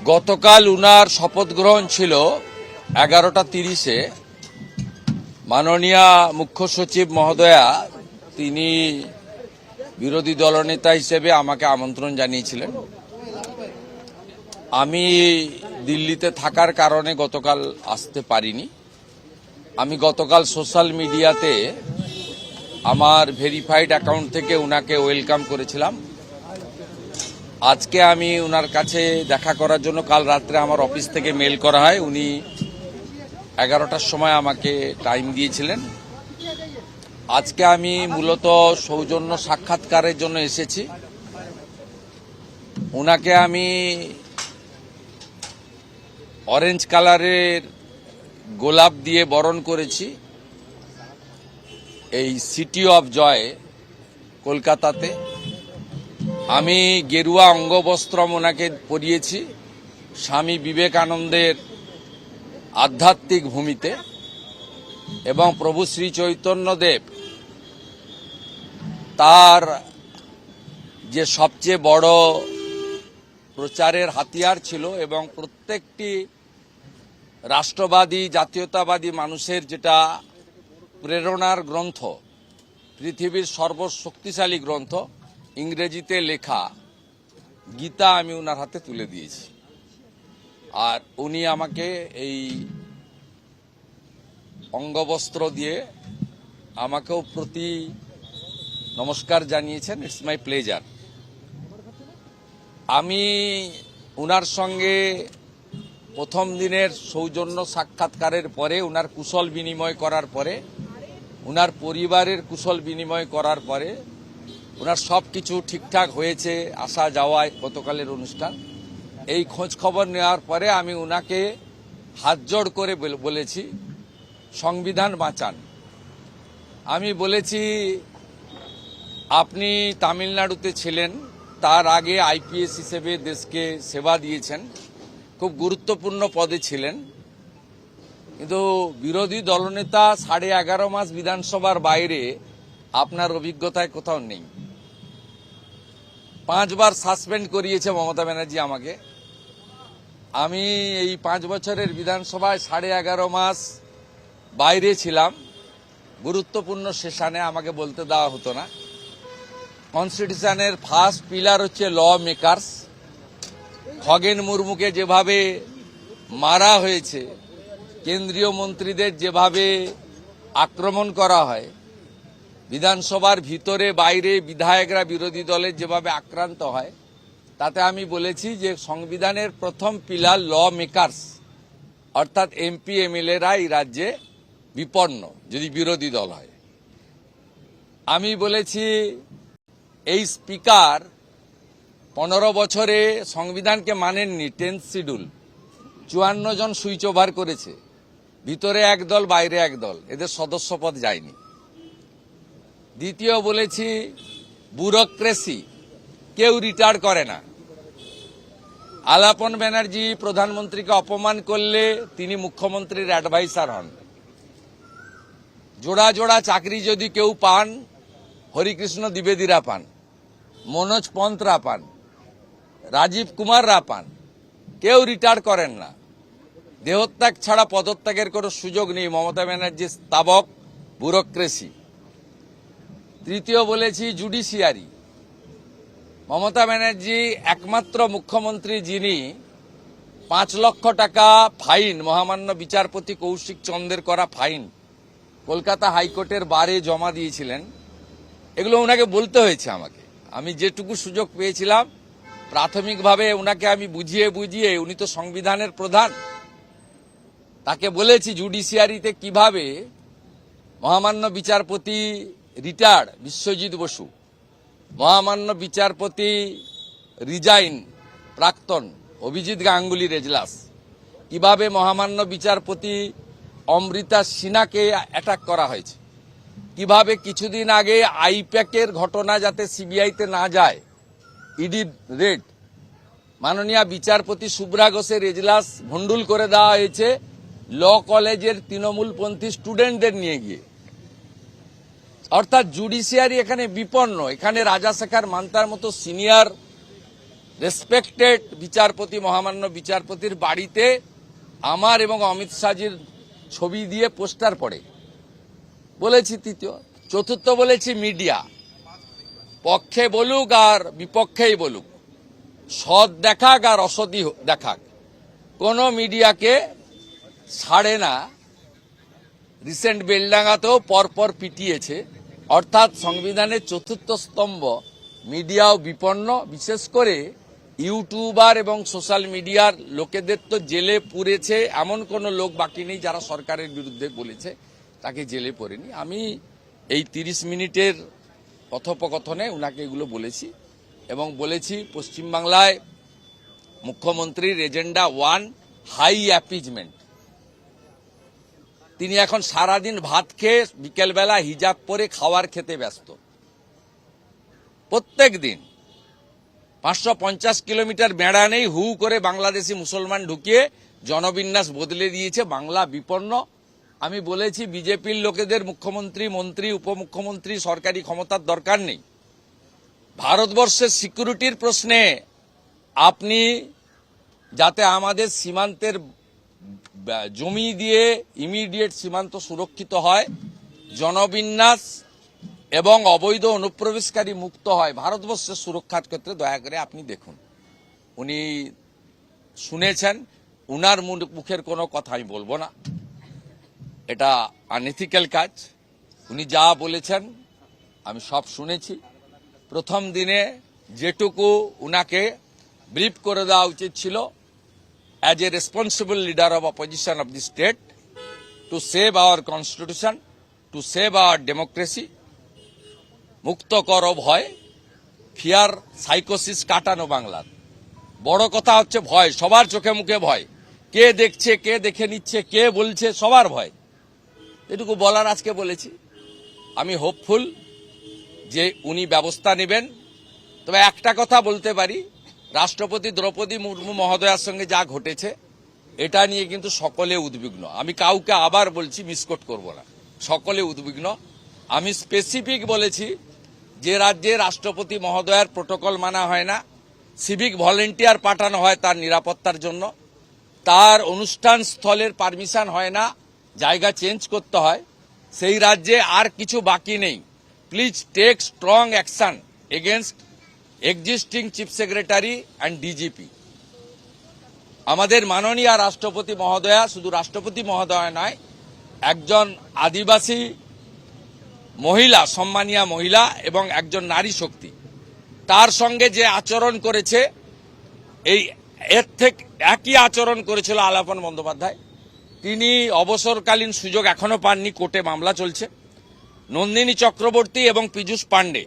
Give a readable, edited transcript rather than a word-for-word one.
গতকাল উনার শপথ গ্রহণ ছিল 11:30-এ। মাননীয় মুখ্য সচিব মহোদয়া তিনি বিরোধী দলনেতা হিসেবে আমাকে আমন্ত্রণ জানিয়েছিলেন। আমি দিল্লিতে থাকার কারণে গতকাল আসতে পারিনি। আমি গতকাল সোশ্যাল মিডিয়াতে আমার ভেরিফাইড অ্যাকাউন্ট থেকে উনাকে ওয়েলকাম করেছিলাম। আজকে আমি উনার কাছে দেখা করার জন্য কাল রাত্রে আমার অফিস থেকে মেল করা হয়। উনি 11টার সময় আমাকে টাইম দিয়েছিলেন। আজকে আমি মূলত সৌজন্য সাক্ষাৎকারের জন্য এসেছি। উনাকে আমি অরেঞ্জ কালারের গোলাপ দিয়ে বরণ করেছি এই সিটি অফ জয় কলকাতাতে। আমি গেরুয়া অঙ্গবস্ত্রম ওনাকে পরিয়েছি স্বামী বিবেকানন্দের আধ্যাত্মিক ভূমিতে, এবং প্রভু শ্রী চৈতন্যদেব তার যে সবচেয়ে বড় প্রচারের হাতিয়ার ছিল এবং প্রত্যেকটি রাষ্ট্রবাদী জাতীয়তাবাদী মানুষের যেটা প্রেরণার গ্রন্থ, পৃথিবীর সর্বশক্তিশালী গ্রন্থ, ইংরেজিতে লেখা গীতা আমি ওনার হাতে তুলে দিয়েছি। আর উনি আমাকে এই অঙ্গবস্ত্র দিয়ে আমাকেও প্রতি নমস্কার জানিয়েছেন। It's my pleasure. আমি উনার সঙ্গে প্রথম দিনের সৌজন্য সাক্ষাৎকারের পরে, উনার কুশল বিনিময় করার পরে, উনার পরিবারের কুশল বিনিময় করার পরে, উনার সব কিছু ঠিকঠাক হয়েছে আসা যাওয়ায় গতকালের অনুষ্ঠান, এই খোঁজ খবর নেওয়ার পরে আমি উনাকে হাত জোড় করে বলেছি সংবিধান বাঁচান। আমি বলেছি আপনি তামিলনাড়ুতে ছিলেন, তার আগে আইপিএস হিসেবে দেশকে সেবা দিয়েছেন, খুব গুরুত্বপূর্ণ পদে ছিলেন, কিন্তু বিরোধী দলনেতা 11.5 মাস বিধানসভার বাইরে আপনার অভিজ্ঞতায় কোথাও নেই। 5 বার সাসপেন্ড করিয়েছে মমতা ব্যানার্জি আমাকে। আমি এই 5 বছরের বিধানসভায় 11.5 মাস বাইরে ছিলাম। গুরুত্বপূর্ণ সেশনে আমাকে বলতে দেওয়া হতো না। কনস্টিটিউশনের ফার্স্ট পিলার হচ্ছে ল মেকার্স। খগেন মুর্মুকে যেভাবে মারা হয়েছে, কেন্দ্রীয় মন্ত্রীদের যেভাবে আক্রমণ করা হয়, বিধানসভার ভিতরে বাইরে বিধায়করা বিরোধী দলের যেভাবে আক্রান্ত হয়, তাতে আমি বলেছি যে সংবিধানের প্রথম পিলার ল মেকার্স, অর্থাৎ এমপি এমএলএরা এই রাজ্যে বিপন্ন যদি বিরোধী দল হয়। আমি বলেছি এই স্পিকার 15 বছরে সংবিধানকে মানেননি। 10th শিডিউল 54 জন সুইচ ওভার করেছে, ভিতরে এক দল বাইরে এক দল, এদের সদস্যপদ যায়নি। দ্বিতীয় বলেছি ব্যুরোক্রেসি, কেউ রিটায়ার করে না। আলাপন ব্যানার্জি প্রধানমন্ত্রীকে অপমান করলে তিনি মুখ্যমন্ত্রীর অ্যাডভাইসার হন। জোড়া জোড়া চাকরি যদি কেউ পান, হরিকৃষ্ণ দ্বিবেদীরা পান, মনোজ পন্তরা পান, রাজীব কুমাররা পান, কেউ রিটায়ার করেন না। দেহত্যাগ ছাড়া পদত্যাগের কোনো সুযোগ নেই। মমতা ব্যানার্জির স্তাবক ব্যুরোক্রেসি। তৃতীয় বলেছি জুডিশিয়ারি। মমতা ব্যানার্জি একমাত্র মুখ্যমন্ত্রী যিনি 5 লক্ষ টাকা ফাইন, মহামান্য বিচারপতি কৌশিক চন্দ্রের করা ফাইন কলকাতা হাইকোর্টের বারে জমা দিয়েছিলেন। এগুলো ওনাকে বলতে হয়েছে আমাকে। আমি যেটুকু সুযোগ পেয়েছিলাম প্রাথমিকভাবে ওনাকে আমি বুঝিয়ে, উনি তো সংবিধানের প্রধান, তাকে বলেছি জুডিশিয়ারিতে কিভাবে মহামান্য বিচারপতি রিটায়ার্ড বিশ্বজিৎ বসু, মহামান্য বিচারপতি রিজাইন প্রাক্তন অভিজিৎ গাঙ্গুলির এজলাস, কিভাবে মহামান্য বিচারপতি অমৃতা সিনহাকে অ্যাটাক করা হয়েছে, কিভাবে কিছুদিন আগে আইপ্যাকের ঘটনা যাতে সিবিআইতে না যায়, ইডি রেড, মাননীয় বিচারপতি শুভ্রা ঘোষের এজলাস ভণ্ডুল করে দেওয়া হয়েছে ল কলেজের তৃণমূলপন্থী স্টুডেন্টদের নিয়ে গিয়ে। অর্থাৎ জুডিশিয়ারি এখানে বিপন্ন। এখানে রাজাশেখর মান্তার মতো সিনিয়র রেসপেক্টেড বিচারপতি, মহামান্য বিচারপতির বাড়িতে আমার এবং অমিত শাহজির ছবি দিয়ে পোস্টার পড়ে। বলেছি তৃতীয়। চতুর্থ বলেছি মিডিয়া পক্ষে বলুক আর বিপক্ষেই বলুক, সৎ দেখাক আর অসৎই দেখাক, কোনো মিডিয়াকে ছাড়ে না। রিসেন্ট বেলডাঙ্গাতেও পরপর পিটিয়েছে। অর্থাৎ সংবিধানের চতুর্থ স্তম্ভ মিডিয়াও বিপন্ন। বিশেষ করে ইউটিউবার এবং সোশ্যাল মিডিয়ার লোকেদের তো জেলে পুরেছে, এমন কোনো লোক বাকি নেই যারা সরকারের বিরুদ্ধে বলেছে তাকে জেলে পড়েনি। আমি এই 30 মিনিটের কথোপকথনে উনাকে এগুলো বলেছি এবং বলেছি পশ্চিমবাংলায় মুখ্যমন্ত্রীর এজেন্ডা 1 হাই অ্যাপিজমেন্ট। তিনি এখন সারাদিন ভাত খেয়ে বিকেলবেলা হিজাব পরে খাওয়ার খেতে ব্যস্ত। প্রত্যেক দিন 550 কিলোমিটার বেড়া নেই, হু করে বাংলাদেশি মুসলমান ঢুকিয়ে জনবিন্যাস বদলে দিয়েছে। বাংলা বিপন্ন। আমি বলেছি বিজেপির লোকেদের মুখ্যমন্ত্রী, মন্ত্রী, উপমুখ্যমন্ত্রী, সরকারি ক্ষমতার দরকার নেই। ভারতবর্ষের সিকিউরিটির প্রশ্নে আপনি যাতে আমাদের সীমান্তের জমি দিয়ে ইমিডিয়েট সীমান্ত সুরক্ষিত হয়, জনবিন্যাস এবং অবৈধ অনুপ্রবেশকারী মুক্ত হয়, ভারতবর্ষের সুরক্ষার ক্ষেত্রে দয়া করে আপনি দেখুন। উনি শুনেছেন, উনার মুখের কোনো কথা আমি বলবো না, এটা আনএথিক্যাল কাজ। উনি যা বলেছেন আমি সব শুনেছি। প্রথম দিনে যেটুকু উনাকে ব্রিফ করে দেওয়া উচিত ছিল, as a responsible leader of opposition of the state, to save our constitution, to save our democracy, মুক্ত করো ভয়, ফিয়ার সাইকোসিস কাটানো বাংলার। বড় কথা হচ্ছে ভয়, সবার চোখে মুখে ভয়। কে দেখছে, কে দেখে নিচ্ছে, কে বলছে, সবার ভয়। এটুকু বলার আজকে বলেছি। আমি হোপফুল যে উনি ব্যবস্থা নেবেন। তবে একটা কথা বলতে পারি, রাষ্ট্রপতি দ্রৌপদী মুর্মু মহোদয়ার সঙ্গে যা ঘটেছে এটা নিয়ে কিন্তু সকলে উদ্বিগ্ন। আমি কাউকে আবার বলছি, মিসকোট করব না, সকলে উদ্বিগ্ন। আমি স্পেসিফিক বলেছি যে রাজ্যে রাষ্ট্রপতি মহোদয়ার প্রোটোকল মানা হয় না, সিভিক ভলেন্টিয়ার পাঠানো হয় তার নিরাপত্তার জন্য, তার অনুষ্ঠান স্থলের পারমিশন হয় না, জায়গা চেঞ্জ করতে হয়, সেই রাজ্যে আর কিছু বাকি নেই। Please take strong action against existing chief secretary and DGP. আমাদের মাননীয় রাষ্ট্রপতি মহোদয়া শুধু রাষ্ট্রপতি মহোদয়া নয়, একজন আদিবাসী মহিলা, সম্মানীয় মহিলা এবং একজন নারী শক্তি, তার সঙ্গে যে আচরণ করেছে, এর থেকে একই আচরণ করেছিল আলাপন বন্দ্যোপাধ্যায়। তিনি অবসরকালীন সুযোগ এখনো পাননি, কোর্টে মামলা চলছে। নন্দিনী চক্রবর্তী এবং পীযূষ পাণ্ডে